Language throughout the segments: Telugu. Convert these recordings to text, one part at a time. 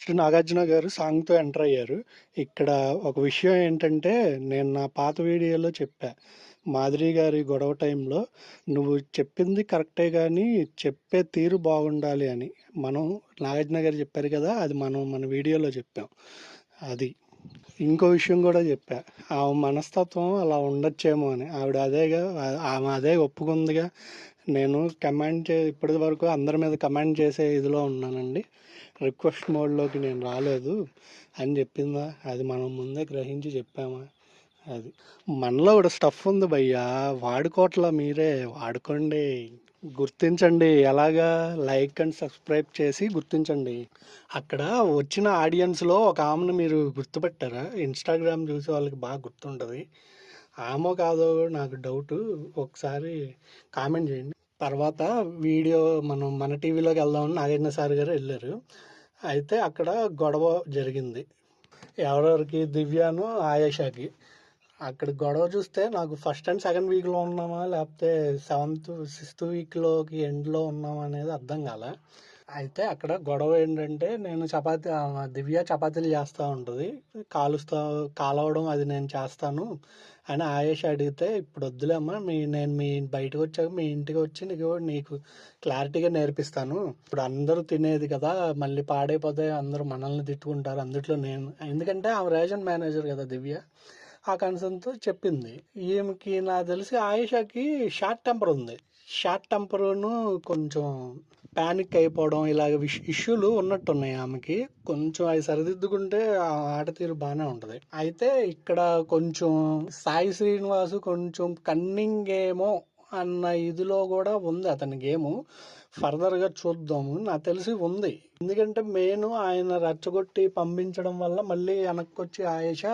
ఫస్ట్ నాగార్జున గారు సాంగ్తో ఎంటర్ అయ్యారు. ఇక్కడ ఒక విషయం ఏంటంటే, నేను నా పాత వీడియోలో చెప్పా. మాధురి గారి గొడవ టైంలో నువ్వు చెప్పింది కరెక్టే కానీ చెప్పే తీరు బాగుండాలి అని. మనం నాగార్జున గారు చెప్పారు కదా, అది మనం మన వీడియోలో చెప్పాం. అది ఇంకో విషయం కూడా చెప్పా. ఆమె మనస్తత్వం అలా ఉండొచ్చేమో అని. ఆమె అదే ఒప్పుకుందిగా. నేను ఇప్పటి వరకు అందరి మీద కమాండ్ చేసే ఇదిలో ఉన్నానండి, రిక్వెస్ట్ మోడ్లోకి నేను రాలేదు అని చెప్పిందా. అది మనం ముందే గ్రహించి చెప్పామా. అది మనలో కూడా స్టఫ్ ఉంది భయ్యా, వాడుకోవట్లా. మీరే వాడుకోండి, గుర్తించండి. ఎలాగా? లైక్ అండ్ సబ్స్క్రైబ్ చేసి గుర్తించండి. అక్కడ వచ్చిన ఆడియన్స్లో ఒక ఆమెను మీరు గుర్తుపెట్టారా? ఇన్స్టాగ్రామ్ చూసే వాళ్ళకి బాగా గుర్తుంటుంది. ఆమె కాదో నాకు డౌట్, ఒకసారి కామెంట్ చేయండి. తర్వాత వీడియో మన టీవీలోకి వెళ్దామని నాగార్జున సార్ గారు వెళ్ళారు. అయితే అక్కడ గొడవ జరిగింది. ఎవరెవరికి? దివ్యాను ఆయేషాకి. అక్కడ గొడవ చూస్తే నాకు ఫస్ట్ అండ్ సెకండ్ వీక్లో ఉన్నామా, లేకపోతే సిక్స్త్ వీక్లోకి ఎండ్లో ఉన్నామా అనేది అర్థం కాల. అయితే అక్కడ గొడవ ఏంటంటే, దివ్య చపాతీలు చేస్తూ ఉంటుంది, కాలవడం అది నేను చేస్తాను అని ఆయేష అడిగితే, ఇప్పుడు వద్దులేమ్మా, నేను బయటకు వచ్చాక మీ ఇంటికి వచ్చి నీకు క్లారిటీగా నేర్పిస్తాను. ఇప్పుడు అందరూ తినేది కదా, మళ్ళీ పాడైపోతే అందరూ మనల్ని తిట్టుకుంటారు, అందుట్లో నేను. ఎందుకంటే ఆమె రేషన్ మేనేజర్ కదా దివ్య. ఆ కన్సర్న్తో చెప్పింది. ఈమెకి నాకు తెలిసి ఆయేషాకి షార్ట్ టెంపర్ ఉంది. షార్ట్ టెంపర్ను కొంచెం ప్యానిక్ అయిపోవడం, ఇలాగ ఇష్యూలు ఉన్నట్టున్నాయి ఆమెకి. కొంచెం అవి సరిదిద్దుకుంటే ఆ ఆట తీరు బాగానే ఉంటుంది. అయితే ఇక్కడ కొంచెం సాయి శ్రీనివాసు కొంచెం కన్నింగ్ ఏమో అన్న ఇదిలో కూడా ఉంది అతని గేము. ఫర్దర్గా చూద్దాము, నాకు తెలిసి ఉంది. ఎందుకంటే ఆయన రెచ్చగొట్టి పంపించడం వల్ల మళ్ళీ వెనక్కి ఆయేష,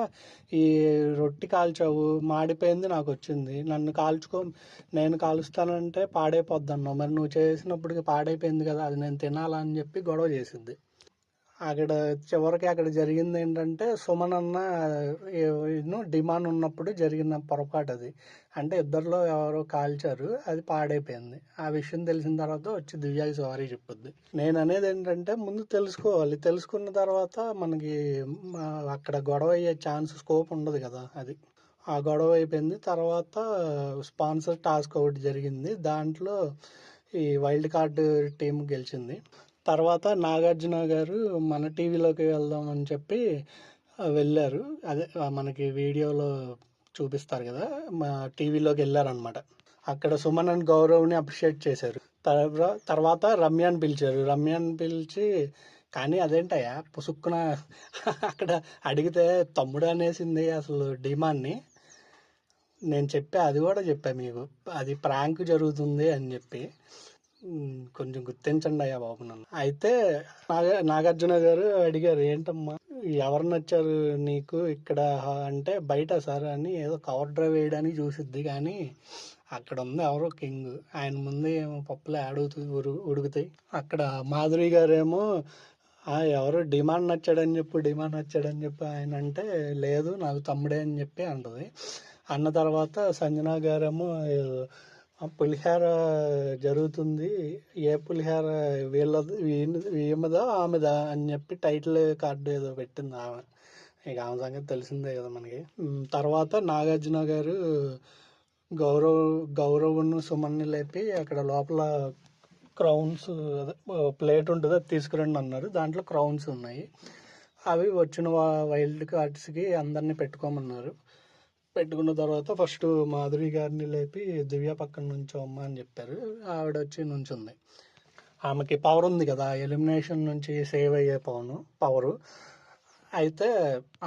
ఈ రొట్టి కాల్చావు, మాడిపోయింది, నాకు వచ్చింది, నేను కాలుస్తానంటే పాడైపోద్ది అన్నావు, మరి నువ్వు చేసినప్పటికి పాడైపోయింది కదా, అది నేను తినాలని చెప్పి గొడవ చేసిద్ది. చివరికి అక్కడ జరిగింది ఏంటంటే, సుమన్ అన్న డిమాండ్ ఉన్నప్పుడు జరిగిన పొరపాటు అది. అంటే ఇద్దరిలో ఎవరో కాల్చారు, అది పాడైపోయింది. ఆ విషయం తెలిసిన తర్వాత వచ్చి దివ్యాకి సారీ చెప్పుద్ది. నేను అనేది ఏంటంటే, ముందు తెలుసుకోవాలి. తెలుసుకున్న తర్వాత మనకి అక్కడ గొడవ అయ్యే స్కోప్ ఉండదు కదా. అది ఆ గొడవ అయిపోయింది. తర్వాత స్పాన్సర్ టాస్క్ ఒకటి జరిగింది, దాంట్లో ఈ వైల్డ్ కార్డ్ టీం గెలిచింది. తర్వాత నాగార్జున గారు మన టీవీలోకి వెళ్దామని చెప్పి వెళ్ళారు. అదే మనకి వీడియోలో చూపిస్తారు కదా, మా టీవీలోకి వెళ్ళారనమాట. అక్కడ సుమన్ అండ్ గౌరవ్ని అప్రిషియేట్ చేశారు. తర్వాత రమ్యాని పిలిచి, కానీ అదేంటయ్యా పుసుక్కున అక్కడ అడిగితే తమ్ముడు అనేసింది అసలు డిమాండ్ని. నేను అది కూడా చెప్పా మీకు, అది ప్రాంక్ జరుగుతుంది అని చెప్పి. కొంచెం గుర్తించండి అయ్యా బాబు నన్ను. అయితే నాగార్జున గారు అడిగారు, ఏంటమ్మా ఎవరు నచ్చారు నీకు ఇక్కడ అంటే, బయట సార్ అని ఏదో కవర్ డ్రైవ్ వేయడానికి చూసిద్ది, కానీ అక్కడ ఉంది ఎవరో కింగ్, ఆయన ముందు ఏమో పప్పులు ఉడుకుతాయి. అక్కడ మాధురి గారేమో ఎవరు డిమాండ్ నచ్చాడని చెప్పి ఆయన అంటే, లేదు నాకు తమ్ముడే అని చెప్పి అంటది. అన్న తర్వాత సంజన గారేమో పులిహార జరుగుతుంది, ఏ పులిహార ఈమెదా ఆమెదా అని చెప్పి టైటిల్ కార్డు ఏదో పెట్టింది ఆమె. ఇక ఆమె సంగతి తెలిసిందే కదా మనకి. తర్వాత నాగార్జున గారు గౌరవ్ను సుమన్ని లేపి అక్కడ లోపల క్రౌన్స్, ప్లేట్ ఉంటుంది, అది తీసుకురండి అన్నారు. దాంట్లో క్రౌన్స్ ఉన్నాయి. అవి వచ్చిన వైల్డ్ కార్డ్స్కి అందరినీ పెట్టుకోమన్నారు. పెట్టుకున్న తర్వాత ఫస్ట్ మాధురి గారిని లేపి దివ్య పక్కన నుంచోమ్మ అని చెప్పారు. ఆవిడ వచ్చి నుంచుంది. ఆమెకి పవర్ ఉంది కదా, ఎలిమినేషన్ నుంచి సేవ్ అయ్యే పవరు. అయితే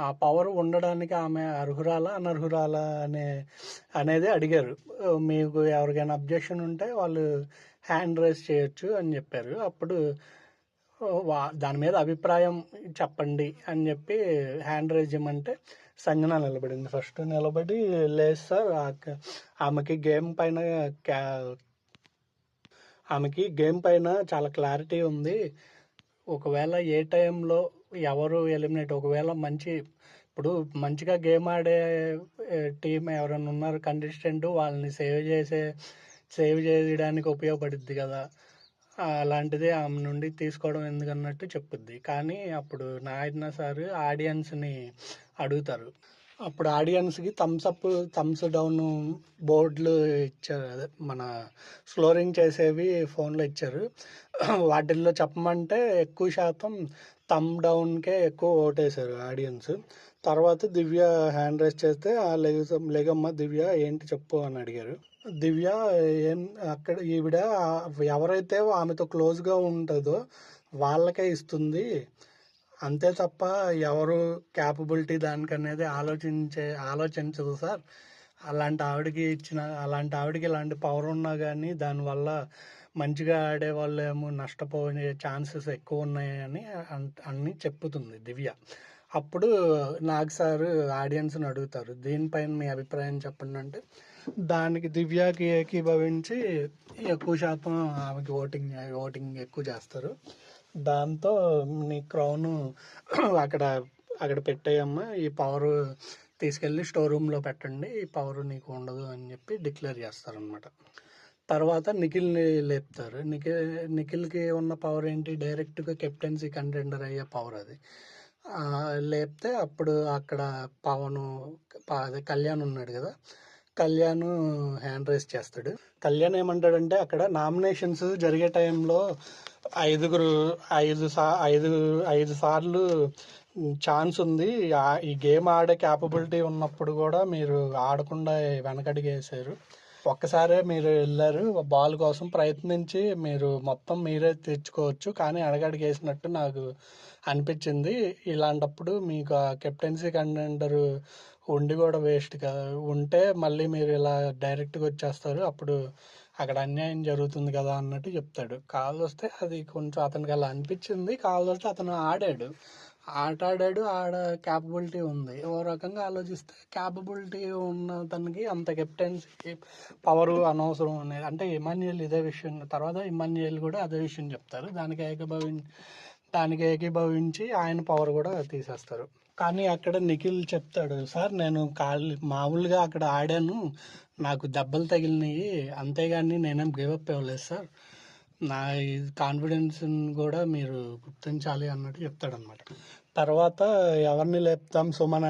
ఆ పవర్ ఉండడానికి ఆమె అర్హురాలా అనర్హురాలా అనేది అడిగారు. మీకు ఎవరికైనా అబ్జెక్షన్ ఉంటే వాళ్ళు హ్యాండ్ రైజ్ చేయొచ్చు అని చెప్పారు. అప్పుడు దాని మీద అభిప్రాయం చెప్పండి అని చెప్పి హ్యాండ్ రైజ్ చేయమంటే సంజన నిలబడింది. ఫస్ట్ నిలబడి, లేదు సార్, ఆమెకి గేమ్ పైన చాలా క్లారిటీ ఉంది. ఒకవేళ ఏ టైంలో ఎవరు ఎలిమినేట్, ఒకవేళ ఇప్పుడు మంచిగా గేమ్ ఆడే టీం ఎవరైనా ఉన్నారు కంటెస్టెంట్, వాళ్ళని సేవ్ చేయడానికి ఉపయోగపడుద్ది కదా అలాంటిది ఆమె నుండి తీసుకోవడం ఎందుకన్నట్టు చెప్పుద్ది. కానీ అప్పుడు నాగార్జున సార్ ఆడియన్స్ని అడుగుతారు. అప్పుడు ఆడియన్స్కి థమ్స్ అప్ థమ్స్ డౌన్ బోర్డులు ఇచ్చారు. అదే మన స్లోరింగ్ చేసేవి ఫోన్లో ఇచ్చారు. వాటిల్లో చెప్పమంటే ఎక్కువ శాతం థమ్ డౌన్కే ఎక్కువ ఓటేశారు ఆడియన్స్. తర్వాత దివ్య హ్యాండ్ రైజ్ చేస్తే లెగమ్మ దివ్య ఏంటి చెప్పు అని అడిగారు. దివ్య ఏం అక్కడ ఈవిడ ఎవరైతే ఆమెతో క్లోజ్గా ఉంటుందో వాళ్ళకే ఇస్తుంది, అంతే తప్ప ఎవరు క్యాపబిలిటీ దానికి అనేది ఆలోచించదు సార్. అలాంటి ఆవిడకి ఇలాంటి పవర్ ఉన్నా కానీ దానివల్ల మంచిగా ఆడే వాళ్ళు ఏమో నష్టపోయే ఛాన్సెస్ ఎక్కువ ఉన్నాయని అన్ని చెప్పుతుంది దివ్య. అప్పుడు నాగ్ సార్ ఆడియన్స్ని అడుగుతారు, దీనిపైన మీ అభిప్రాయం చెప్పండి అంటే దానికి దివ్యకి ఏకీభవించి ఎక్కువ శాతం ఆమెకి ఓటింగ్ ఎక్కువ చేస్తారు. దాంతో నీ క్రౌను అక్కడ పెట్టేయమ్మా, ఈ పవర్ తీసుకెళ్ళి స్టోర్ రూమ్లో పెట్టండి, ఈ పవర్ నీకు ఉండదు అని చెప్పి డిక్లేర్ చేస్తారనమాట. తర్వాత నిఖిల్ని లేపుతారు. నిఖిల్కి ఉన్న పవర్ ఏంటి, డైరెక్ట్గా కెప్టెన్సీ కంటెండర్ అయ్యే పవర్ అది. లేపితే అప్పుడు అక్కడ అదే కళ్యాణ్ ఉన్నాడు కదా, కళ్యాణ్ హ్యాండ్ రైజ్ చేస్తాడు. కళ్యాణ్ ఏమంటాడంటే అక్కడ నామినేషన్స్ జరిగే టైంలో ఐదు సార్లు ఛాన్స్ ఉంది, ఈ గేమ్ ఆడే క్యాపబిలిటీ ఉన్నప్పుడు కూడా మీరు ఆడకుండా వెనకడిగేసారు. ఒక్కసారే మీరు వెళ్ళారు బాల్ కోసం ప్రయత్నించి, మీరు మొత్తం మీరే తెచ్చుకోవచ్చు, కానీ అడగడిగేసినట్టు నాకు అనిపించింది. ఇలాంటప్పుడు మీకు ఆ కెప్టెన్సీ కంటెండర్ ఉండి కూడా వేస్ట్ కదా, ఉంటే మళ్ళీ మీరు ఇలా డైరెక్ట్గా వచ్చేస్తారు, అప్పుడు అక్కడ అన్యాయం జరుగుతుంది కదా అన్నట్టు చెప్తాడు. కాల్ వస్తే అది కొంచెం అతనికి అలా అనిపించింది. కాల్ వస్తే అతను ఆడాడు, ఆడ క్యాపబిలిటీ ఉంది. ఓ రకంగా ఆలోచిస్తే క్యాపబిలిటీ ఉన్న తనకి అంత కెప్టెన్సీ పవరు అనవసరం అనేది, అంటే ఇమాన్యుయల్ ఇదే విషయం, తర్వాత ఇమాన్యుయల్ కూడా అదే విషయం చెప్తారు. దానికి ఏకీభవించి ఆయన పవర్ కూడా తీసేస్తారు. కానీ అక్కడ నిఖిల్ చెప్తాడు, సార్ నేను మామూలుగా అక్కడ ఆడాను, నాకు దెబ్బలు తగిలినాయి, అంతేగాని నేనేం గివప్ ఇవ్వలేదు సార్, నా కాన్ఫిడెన్స్ కూడా మీరు గుర్తించాలి అన్నట్టు చెప్తాడనమాట. తర్వాత ఎవరిని లేపుతాం, సుమన్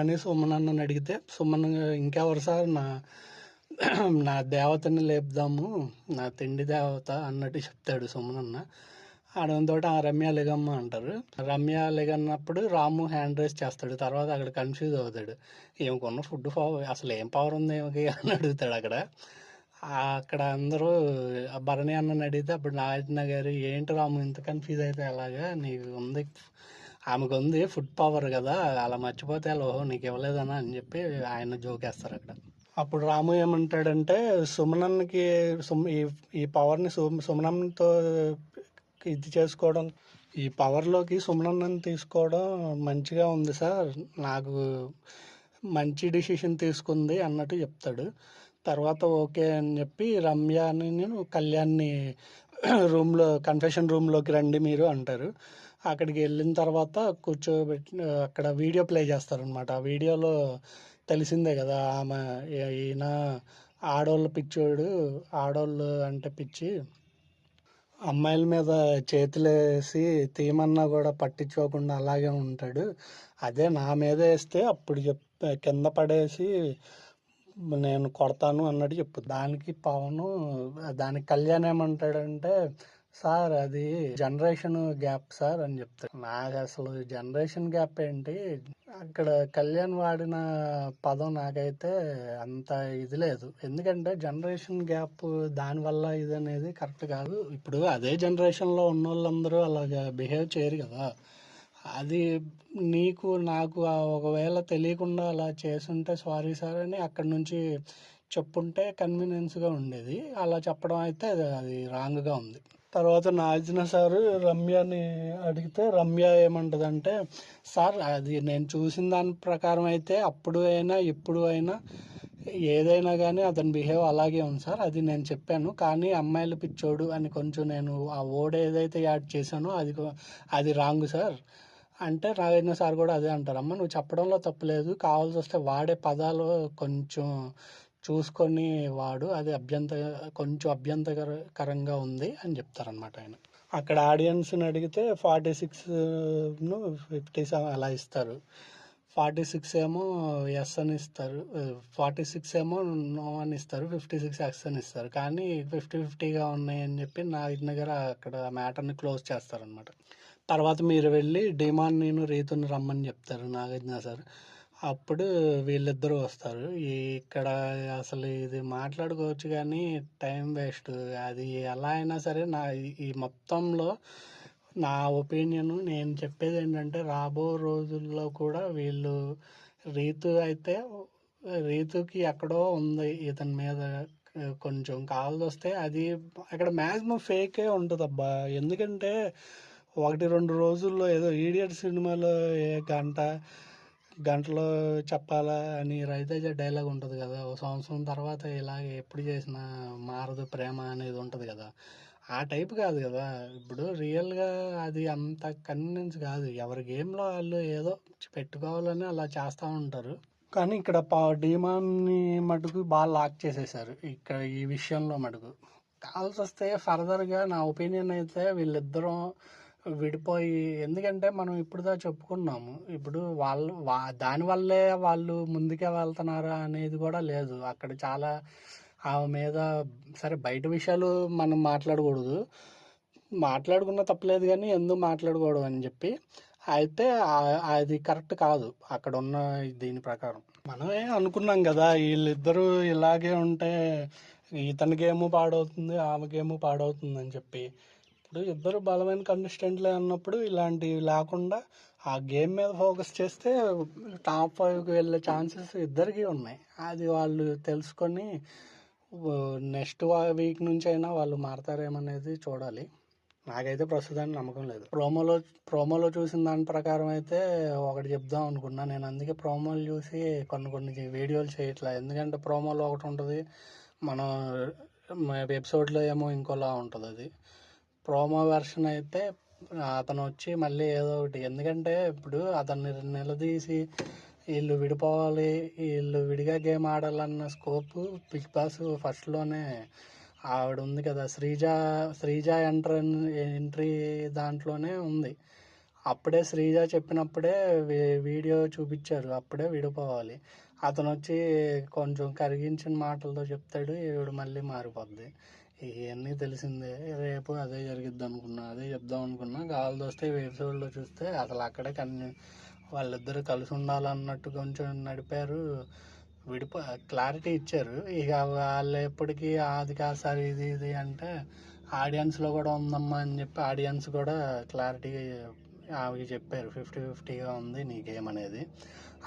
అన్నని అడిగితే సుమన్ ఇంకెవరు సార్, నా దేవతని లేపుదాము, నా తిండి దేవత అన్నట్టు చెప్తాడు సుమన్ అన్న. ఆడంతో రమ్య లెగమ్మ అంటారు. రమ్య లెగన్నప్పుడు రాము హ్యాండ్ రైజ్ చేస్తాడు. తర్వాత అక్కడ కన్ఫ్యూజ్ అవుతాడు, ఏమకున్న ఫుడ్ అసలు ఏం పవర్ ఉంది ఏమికి అని అడుగుతాడు. అక్కడ అందరూ భరణి అన్నని అడిగితే అప్పుడు నాగార్జున గారు, ఏంటి రాము ఇంత కన్ఫ్యూజ్ అయితే ఎలాగా, నీకు ఉంది, ఆమెకు ఉంది ఫుడ్ పవర్ కదా, అలా మర్చిపోతే ఓహో నీకు ఇవ్వలేదనా అని చెప్పి ఆయన జోకేస్తారు అక్కడ. అప్పుడు రాము ఏమంటాడంటే సుమనన్కి ఈ పవర్ని సుమనంతో ఇది చేసుకోవడం, ఈ పవర్లోకి సుమనన్నని తీసుకోవడం మంచిగా ఉంది సార్, నాకు మంచి డిసిషన్ తీసుకుంది అన్నట్టు చెప్తాడు. తర్వాత ఓకే అని చెప్పి రమ్యని కళ్యాణ్ని కన్ఫెషన్ రూమ్లోకి రండి మీరు అంటారు. అక్కడికి వెళ్ళిన తర్వాత కూర్చోబెట్టి అక్కడ వీడియో ప్లే చేస్తారనమాట. ఆ వీడియోలో తెలిసిందే కదా, ఆమె ఈయన ఆడోళ్ళు పిచ్చోడు, ఆడోళ్ళు అంటే పిచ్చి, అమ్మాయిల మీద చేతులేసి తీయమన్నా కూడా పట్టించుకోకుండా అలాగే ఉంటాడు, అదే నా మీద వేస్తే అప్పుడు కింద పడేసి నేను కొడతాను అన్నట్టు చెప్పు. దానికి కళ్యాణ్ ఏమంటాడంటే, సార్ అది జనరేషన్ గ్యాప్ సార్ అని చెప్తాడు. నాకు అసలు జనరేషన్ గ్యాప్ ఏంటి, అక్కడ కళ్యాణ్ వాడిన పదం నాకైతే అంత ఇది లేదు. ఎందుకంటే జనరేషన్ గ్యాప్ దానివల్ల ఇది అనేది కరెక్ట్ కాదు. ఇప్పుడు అదే జనరేషన్లో ఉన్న వాళ్ళందరూ అలాగా బిహేవ్ చేయరు కదా, అది నీకు నాకు ఒకవేళ తెలియకుండా అలా చేసుంటే సారీ సార్ అని అక్కడి నుంచి చెప్పుంటే కన్వీనియన్స్గా ఉండేది. అలా చెప్పడం అయితే అది రాంగ్గా ఉంది. తర్వాత నాగార్జున సారు రమ్యని అడిగితే రమ్య ఏమంటుందంటే, సార్ అది నేను చూసిన దాని ప్రకారం అయితే అప్పుడు అయినా ఇప్పుడు అయినా ఏదైనా కానీ అతని బిహేవ్ అలాగే ఉంది సార్, అది నేను చెప్పాను, కానీ అమ్మాయిలు పిచ్చోడు అని కొంచెం నేను ఆ వర్డ్ ఏదైతే యాడ్ చేశానో అది రాంగ్ సార్ అంటే, నాగార్జున సార్ కూడా అదే అంటారు, అమ్మ నువ్వు చెప్పడంలో తప్పులేదు, కావాల్సి వస్తే వాడే పదాలు కొంచెం చూసుకొని వాడు, అది కొంచెం అభ్యంతరకరంగా ఉంది అని చెప్తారనమాట ఆయన. అక్కడ ఆడియన్స్ని అడిగితే 46 57 అలా ఇస్తారు. 46 ఏమో ఎస్ అని ఇస్తారు, 46 ఏమో నో అని ఇస్తారు, 56 ఎస్ అని ఇస్తారు. కానీ 50-50గా ఉన్నాయని చెప్పి నాగార్జున గారు అక్కడ మ్యాటర్ని క్లోజ్ చేస్తారనమాట. తర్వాత మీరు వెళ్ళి డిమాన్ నేను రీతుని రమ్మని చెప్తారు నాగార్జున సార్. అప్పుడు వీళ్ళిద్దరూ వస్తారు. ఇక్కడ అసలు ఇది మాట్లాడుకోవచ్చు కానీ టైం వేస్ట్. అది ఎలా అయినా సరే ఈ మొత్తంలో నా ఒపీనియన్ నేను చెప్పేది ఏంటంటే, రాబో రోజుల్లో కూడా వీళ్ళు రీతుకి ఎక్కడో ఉంది ఇతని మీద కొంచెం కావాల్సి వస్తే అది అక్కడ మ్యాక్సిమం ఫేకే ఉంటుంది అబ్బా. ఎందుకంటే 1-2 రోజుల్లో ఏదో ఈడియట్ సినిమాలో గంటలో చెప్పాలా అని రవితేజ డైలాగ్ ఉంటుంది కదా, ఓ సంవత్సరం తర్వాత ఇలాగే ఎప్పుడు చేసినా మారదు ప్రేమ అనేది ఉంటుంది కదా, ఆ టైప్ కాదు కదా. ఇప్పుడు రియల్గా అది అంత కన్వీనియన్స్ కాదు. ఎవరి గేమ్లో వాళ్ళు ఏదో పెట్టుకోవాలని అలా చేస్తూ ఉంటారు. కానీ ఇక్కడ డిమాన్ని మటుకు బాగా లాక్ చేసేసారు ఇక్కడ ఈ విషయంలో మటుకు. కావాల్సి వస్తే ఫర్దర్గా నా ఒపీనియన్ అయితే వీళ్ళిద్దరం విడిపోయి, ఎందుకంటే మనం ఇప్పుడుదా చెప్పుకున్నాము, ఇప్పుడు దానివల్లే వాళ్ళు ముందుకే వెళ్తున్నారా అనేది కూడా లేదు. అక్కడ చాలా ఆమె మీద సరే బయట విషయాలు మనం మాట్లాడుకున్నా తప్పలేదు, కానీ ఎందుకు మాట్లాడకూడదు అని చెప్పి అయితే అది కరెక్ట్ కాదు అక్కడ ఉన్న దీని ప్రకారం. మనమే అనుకున్నాం కదా వీళ్ళిద్దరూ ఇలాగే ఉంటే ఇతనికేమో పాడవుతుంది ఆమెకేమో పాడవుతుంది అని చెప్పి. ఇప్పుడు ఇద్దరు బలమైన కంటెస్టెంట్లే అన్నప్పుడు ఇలాంటివి లేకుండా ఆ గేమ్ మీద ఫోకస్ చేస్తే టాప్ 5కి వెళ్ళే ఛాన్సెస్ ఇద్దరికీ ఉన్నాయి. అది వాళ్ళు తెలుసుకొని నెక్స్ట్ వీక్ నుంచి అయినా వాళ్ళు మారతారేమనేది చూడాలి. నాకైతే ప్రస్తుతానికి నమ్మకం లేదు. ప్రోమోలో చూసిన దాని ప్రకారం అయితే ఒకటి చెప్దాం అనుకున్నా నేను. అందుకే ప్రోమోలు చూసి కొన్ని వీడియోలు చేయట్లా. ఎందుకంటే ప్రోమోలో ఒకటి ఉంటుంది, మనం ఎపిసోడ్లో ఏమో ఇంకోలా ఉంటుంది. అది ప్రోమో వెర్షన్ అయితే అతను వచ్చి మళ్ళీ ఏదో ఒకటి, ఎందుకంటే ఇప్పుడు అతన్ని నిలదీసి వీళ్ళు విడిపోవాలి, వీళ్ళు విడిగా గేమ్ ఆడాలన్న స్కోప్ బిగ్ బాస్ ఫస్ట్లోనే ఆవిడ ఉంది కదా, శ్రీజ ఎంట్రీ దాంట్లోనే ఉంది. అప్పుడే శ్రీజ చెప్పినప్పుడే వీడియో చూపించారు, అప్పుడే విడిపోవాలి. అతను వచ్చి కొంచెం కరిగించిన మాటలతో చెప్తాడు, ఈవిడ మళ్ళీ మారిపోద్ది. ఇవన్నీ తెలిసిందే. రేపు అదే జరిగిద్ది అనుకున్నా, అదే చెప్దాం అనుకున్నా. కావాల్సి వస్తే ఎపిసోడ్లో చూస్తే అసలు అక్కడే వాళ్ళిద్దరు కలిసి ఉండాలన్నట్టు కొంచెం నడిపారు, క్లారిటీ ఇచ్చారు. ఇక వాళ్ళు ఎప్పటికీ అది కాదు సార్ ఇది అంటే ఆడియన్స్లో కూడా ఉందమ్మా అని చెప్పి ఆడియన్స్ కూడా క్లారిటీగా ఆమెకి చెప్పారు 50-50గా ఉంది నీ గేమ్ అనేది.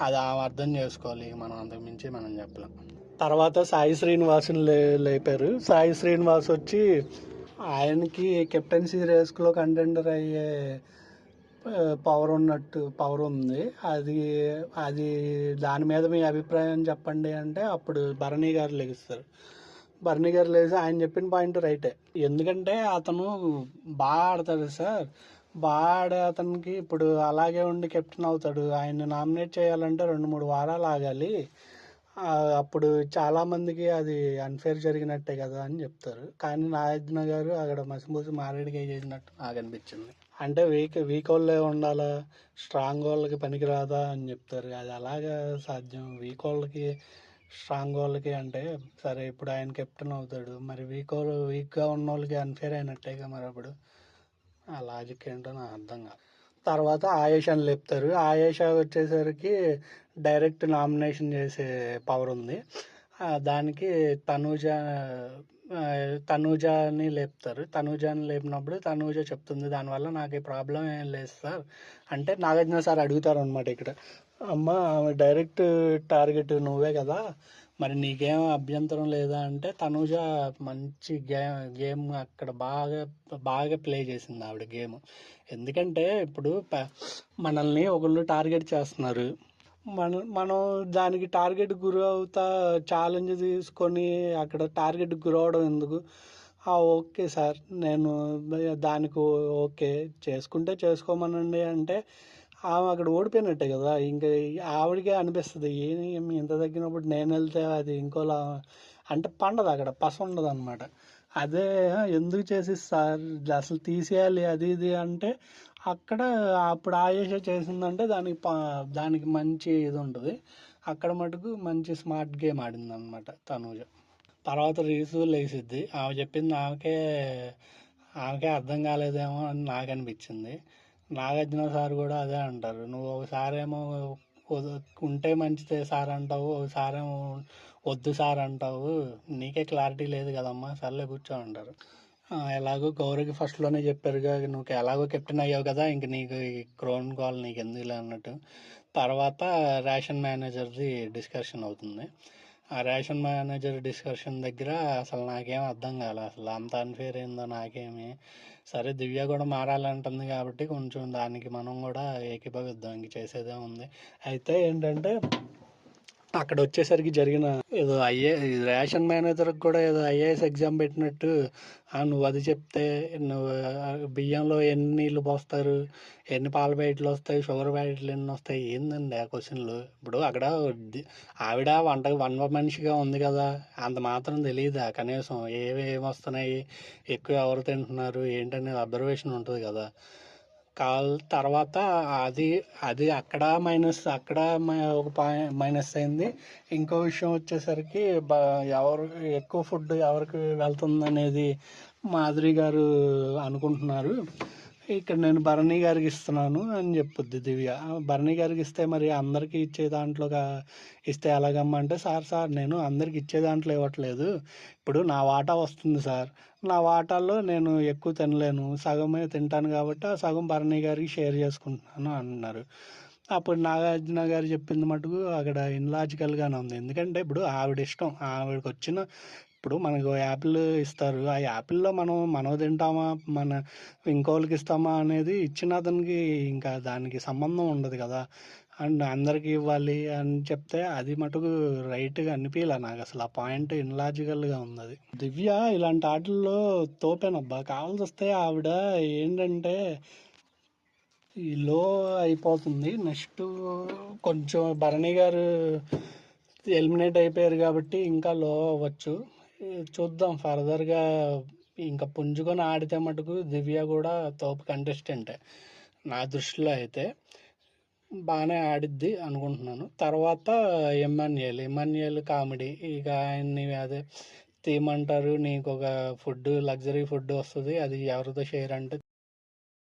అది ఆమె అర్థం చేసుకోవాలి, మనం అంతకుమించి మనం చెప్పలేం. తర్వాత సాయి శ్రీనివాసుని లేపారు. సాయి శ్రీనివాస్ వచ్చి ఆయనకి కెప్టెన్సీ రేస్లో కంటెండర్ అయ్యే పవర్ ఉంది. అది దాని మీద మీ అభిప్రాయం చెప్పండి అంటే అప్పుడు భరణి గారు లెగిస్తారు. భరణి గారు లేచి ఆయన చెప్పిన పాయింట్ రైటే. ఎందుకంటే అతను బాగా ఆడతాడు సార్, బాగా ఆడే అతనికి ఇప్పుడు అలాగే ఉండి కెప్టెన్ అవుతాడు. ఆయన్ని నామినేట్ చేయాలంటే 2-3 వారాలు ఆగాలి, అప్పుడు చాలామందికి అది అన్ఫేర్ జరిగినట్టే కదా అని చెప్తారు. కానీ నాగార్జున గారు అక్కడ మసిమూసి మారేడుగా చేసినట్టు నాకు అనిపించింది. అంటే వీక్ వాళ్ళే ఉండాలా, స్ట్రాంగ్ వాళ్ళకి పనికిరాదా అని చెప్తారు. అది అలాగా సాధ్యం? వీక్ వాళ్ళకి అంటే సరే ఇప్పుడు ఆయన కెప్టెన్ అవుతాడు, మరి వీక్గా ఉన్న వాళ్ళకి అన్ఫేర్ అయినట్టేగా మరి అప్పుడు. ఆ లాజిక్ ఏంటో నాకు అర్థం కాదు. తర్వాత ఆయేషాని లేపుతారు. ఆయేషా వచ్చేసరికి డైరెక్ట్ నామినేషన్ చేసే పవర్ ఉంది. దానికి తనూజని లేపుతారు. తనూజని లేపినప్పుడు తనూజ చెప్తుంది, దానివల్ల నాకు ఈ ప్రాబ్లం ఏం లేదు సార్ అంటే నాగార్జున సార్ అడుగుతారు అనమాట ఇక్కడ, అమ్మ డైరెక్ట్ టార్గెట్ నువ్వే కదా, మరి నీకేం అభ్యంతరం లేదా అంటే తనూజ మంచి గేమ్ అక్కడ బాగా ప్లే చేసింది ఆవిడ గేమ్. ఎందుకంటే ఇప్పుడు మనల్ని ఒకళ్ళు టార్గెట్ చేస్తున్నారు, మనం దానికి టార్గెట్ గురి అవుతా ఛాలెంజ్ తీసుకొని అక్కడ టార్గెట్ గురవడం ఎందుకు? ఓకే సార్ నేను దానికి ఓకే చేసుకుంటే చేసుకోమనండి అంటే ఆమె అక్కడ ఓడిపోయినట్టే కదా. ఇంకా ఆవిడకే అనిపిస్తుంది ఇంత తగ్గినప్పుడు నేను వెళ్తే అది ఇంకోలా అంటే పండదు, అక్కడ పస ఉండదు అనమాట. అదే ఎందుకు చేసి సార్ అసలు తీసేయాలి అది ఇది అంటే అక్కడ అప్పుడు ఆయేష చేసిందంటే దానికి మంచి ఇది ఉంటుంది. అక్కడ మటుకు మంచి స్మార్ట్ గేమ్ ఆడింది అనమాట తనూజ. తర్వాత రీల్స్ లేసిద్ది, ఆమె చెప్పింది ఆమెకే అర్థం కాలేదేమో అని నాకు అనిపించింది. నాగార్జున సార్ కూడా అదే అంటారు, నువ్వు ఒకసారేమో ఉంటే మంచిదే సార్ అంటావు, ఒకసారేమో వద్దు సార్ అంటావు, నీకే క్లారిటీ లేదు కదమ్మా, సర్లే కూర్చో అంటారు. ఎలాగో గౌరవ్కి ఫస్ట్లోనే చెప్పారుగా, నువ్వు ఎలాగో కెప్టెన్ అయ్యావు కదా, ఇంక నీకు ఈ క్రోన్ కాల్ నీకు ఎందుకులే అన్నట్టు. తర్వాత రేషన్ మేనేజర్ది డిస్కషన్ అవుతుంది. ఆ రేషన్ మేనేజర్ డిస్కషన్ దగ్గర అసలు నాకేం అర్థం కాలే, అసలు అంత అన్ఫేర్ ఏందో నాకేమి. సరే దివ్య కూడా మారాలంటుంది కాబట్టి కొంచెం దానికి మనం కూడా ఏకీభవిద్దాం, ఇంక చేసేదే ఉంది. అయితే ఏంటంటే అక్కడ వచ్చేసరికి జరిగిన ఏదో రేషన్ మేనేజర్కి కూడా ఏదో ఐఏఎస్ ఎగ్జామ్ పెట్టినట్టు, నువ్వు అది చెప్తే నువ్వు బియ్యంలో ఎన్ని నీళ్ళు పోస్తారు, ఎన్ని పాల ప్యాకెట్లు వస్తాయి, షుగర్ ప్యాకెట్లు ఎన్ని వస్తాయి, ఏందండి ఆ క్వశ్చన్లు. ఇప్పుడు అక్కడ ఆవిడ వంట మనిషిగా ఉంది కదా, అంత మాత్రం తెలియదా కనీసం ఏమి వస్తున్నాయి, ఎక్కువ ఎవరు తింటున్నారు ఏంటనేది అబ్జర్వేషన్ ఉంటుంది కదా. తర్వాత అది అది అక్కడ ఒక మైనస్ అయింది. ఇంకో విషయం వచ్చేసరికి ఎవరు ఎక్కువ ఫుడ్ ఎవరికి వెళ్తుంది అనేది మాధురి గారు అనుకుంటున్నారు. ఇక్కడ నేను భరణి గారికి ఇస్తున్నాను అని చెప్పుద్ది దివ్య. భరణి గారికి ఇస్తే మరి అందరికీ ఇచ్చే దాంట్లో ఇస్తే ఎలాగమ్మా అంటే, సార్ నేను అందరికి ఇచ్చే దాంట్లో ఇవ్వట్లేదు, ఇప్పుడు నా వాటా వస్తుంది సార్, నా వాటాల్లో నేను ఎక్కువ తినలేను, సగమే తింటాను కాబట్టి ఆ సగం భరణి గారికి షేర్ చేసుకుంటున్నాను అన్నారు. అప్పుడు నాగార్జున గారు చెప్పింది మటుకు అక్కడ ఇన్లాజికల్గానే ఉంది. ఎందుకంటే ఇప్పుడు ఆవిడ ఇష్టం, ఆవిడకి వచ్చిన ఇప్పుడు మనకు యాపిల్ ఇస్తారు, ఆ యాపిల్లో మనం తింటామా, ఇంకోళ్ళకి ఇస్తామా అనేది ఇచ్చిన అతనికి ఇంకా దానికి సంబంధం ఉండదు కదా. అండ్ అందరికి ఇవ్వాలి అని చెప్తే అది మటుకు రైట్గా అనిపించలే నాకు, అసలు ఆ పాయింట్ ఇన్లాజికల్గా ఉంది. అది దివ్య ఇలాంటి ఆటల్లో తోపేనబ్బా. కావాల్సి వస్తే ఆవిడ ఏంటంటే ఈ లో అయిపోతుంది. నెక్స్ట్ కొంచెం భరణి గారు ఎలిమినేట్ అయిపోయారు కాబట్టి ఇంకా లో అవ్వచ్చు. చూద్దాం ఫర్దర్గా. ఇంకా పుంజుకొని ఆడితే మటుకు దివ్య కూడా తోపు కంటెస్టెంటే నా దృష్టిలో అయితే. బాగానే ఆడిద్ది అనుకుంటున్నాను. తర్వాత ఎమ్మాన్యుయల్ కామెడీ, ఇక ఆయన్ని అదే తీయమంటారు, నీకు ఒక లగ్జరీ ఫుడ్ వస్తుంది, అది ఎవరితో షేర్ అంటే